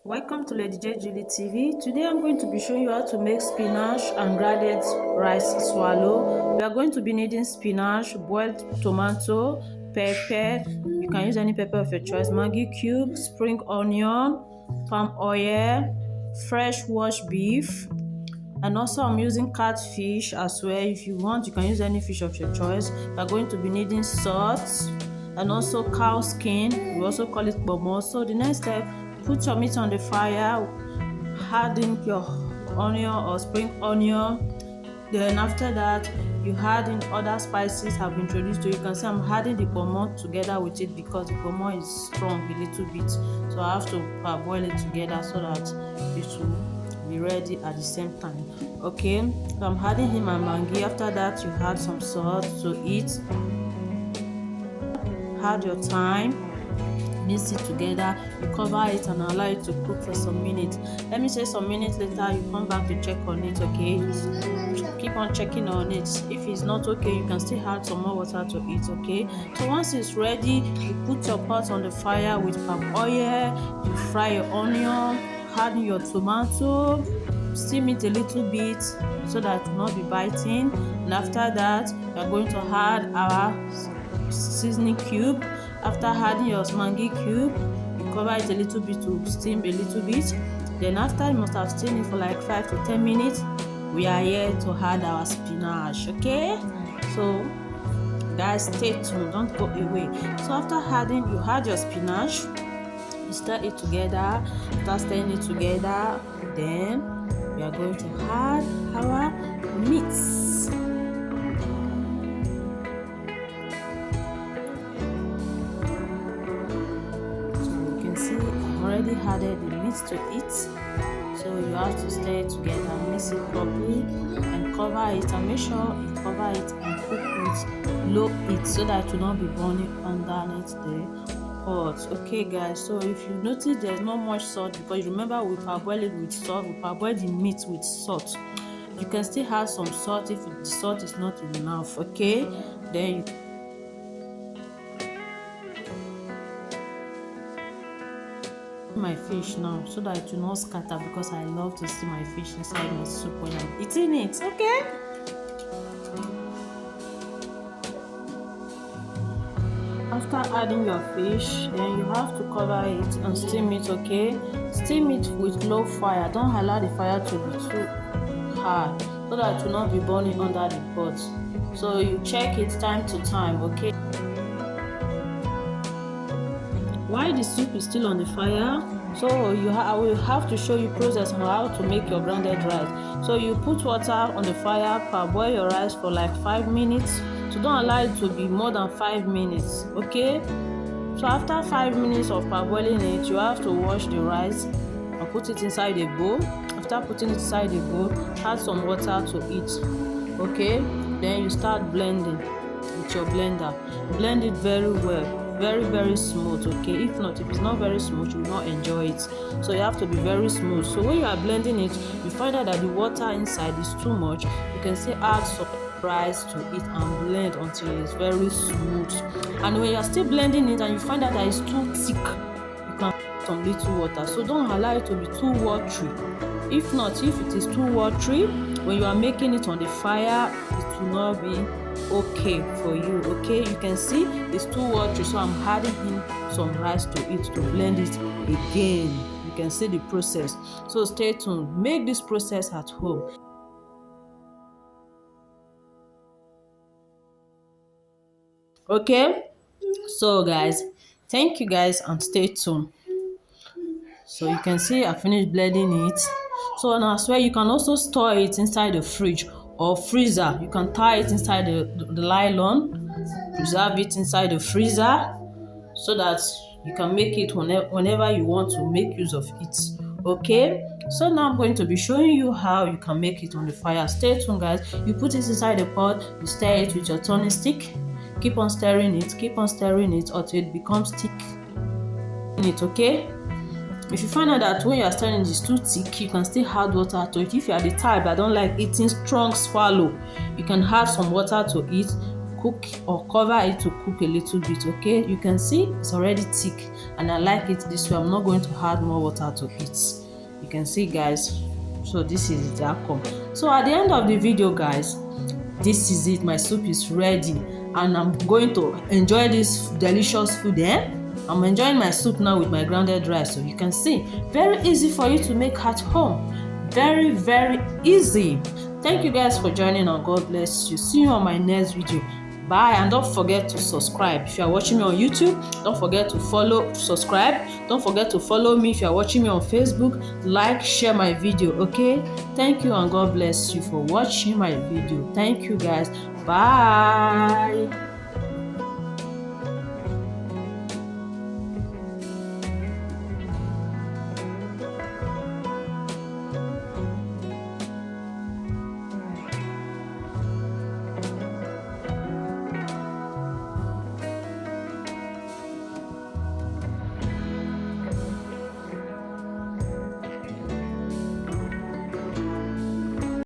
Welcome to Lady J Julie TV. Today I'm going to be showing you how to make spinach and grated rice swallow. We are going to be needing spinach, boiled tomato, pepper. You can use any pepper of your choice. Maggi cube, spring onion, palm oil, fresh washed beef, and also I'm using catfish as well. If you want, you can use any fish of your choice. We are going to be needing salt and also cow skin. We also call it bomo. So the next step, put your meat on the fire, add in your onion or spring onion. Then after that, you add in other spices I've introduced to you. You can see I'm adding the bomo together with it because the bomo is strong a little bit, so I have to boil it together so that it will be ready at the same time. Okay, so I'm adding in my mangi. After that, you add some salt to it. Add your thyme, mix it together, you cover it and allow it to cook for some minutes. Let me say some minutes later, you come back to check on it. Okay, keep on checking on it. If it's not okay, you can still add some more water to it. Okay, so once it's ready, you put your pot on the fire with palm oil, you fry your onion, add in your tomato, steam it a little bit so that it will not be biting, and after that we are going to add our seasoning cube. After adding your mangi cube, you cover it a little bit to steam a little bit. Then after you must have steamed it for like 5 to 10 minutes, we are here to add our spinach. Okay, so guys, stay tuned, don't go away. So after adding, you add your spinach, you stir it together. After stirring it together, then we are going to add our meat. Already added the meat to it, so you have to stir it together, mix it properly, and cover it, and make sure you cover it and cook with low heat so that it will not be burning underneath the pot. Okay guys, so if you notice there's not much salt, because remember we parboil it with salt, we parboil the meat with salt. You can still add some salt if the salt is not enough. Okay, then you my fish now so that it will not scatter, because I love to see my fish inside my soup when I'm eating it. Okay, after adding your fish, then you have to cover it and steam it. Okay, steam it with low fire, don't allow the fire to be too high so that it will not be burning under the pot. So you check it time to time. Okay, while the soup is still on the fire, so I will have to show you process on how to make your grounded rice. So you put water on the fire, parboil your rice for like 5 minutes. So don't allow it to be more than 5 minutes. Okay, so after 5 minutes of parboiling it, you have to wash the rice and put it inside a bowl. After putting it inside a bowl, add some water to it. Okay, then you start blending with your blender. Blend it very well, very smooth. Okay, if it's not very smooth, you will not enjoy it. So you have to be very smooth. So when you are blending it, you find out that the water inside is too much, you can still add some rice to it and blend until it's very smooth. And when you are still blending it and you find out that it's too thick, you can add some little water. So don't allow it to be too watery. If it is too watery, when you are making it on the fire, it will not be okay for you. Okay, you can see it's too watery, so I'm adding in some rice to it to blend it again. You can see the process, so stay tuned. Make this process at home. Okay, so guys, thank you guys and stay tuned. So you can see I finished blending it. So now as well, you can also store it inside the fridge or freezer. You can tie it inside the nylon, preserve it inside the freezer so that you can make it whenever you want to make use of it. Okay, so now I'm going to be showing you how you can make it on the fire. Stay tuned guys. You put it inside the pot, you stir it with your turning stick, keep on stirring it until it becomes thick in it. Okay, if you find out that when you are stirring it is too thick, you can still add water to it. If you are the type that don't like eating strong swallow, you can add some water to it, cook or cover it to cook a little bit. Okay, you can see it's already thick and I like it this way. I'm not going to add more water to it. You can see, guys. So this is the outcome. So at the end of the video, guys, this is it. My soup is ready and I'm going to enjoy this delicious food. I'm enjoying my soup now with my grounded rice. So you can see, very easy for you to make at home. Very, very easy. Thank you guys for joining and God bless you. See you on my next video. Bye, and don't forget to subscribe. If you are watching me on YouTube, don't forget to subscribe. Don't forget to follow me if you are watching me on Facebook. Like, share my video, okay? Thank you and God bless you for watching my video. Thank you guys. Bye.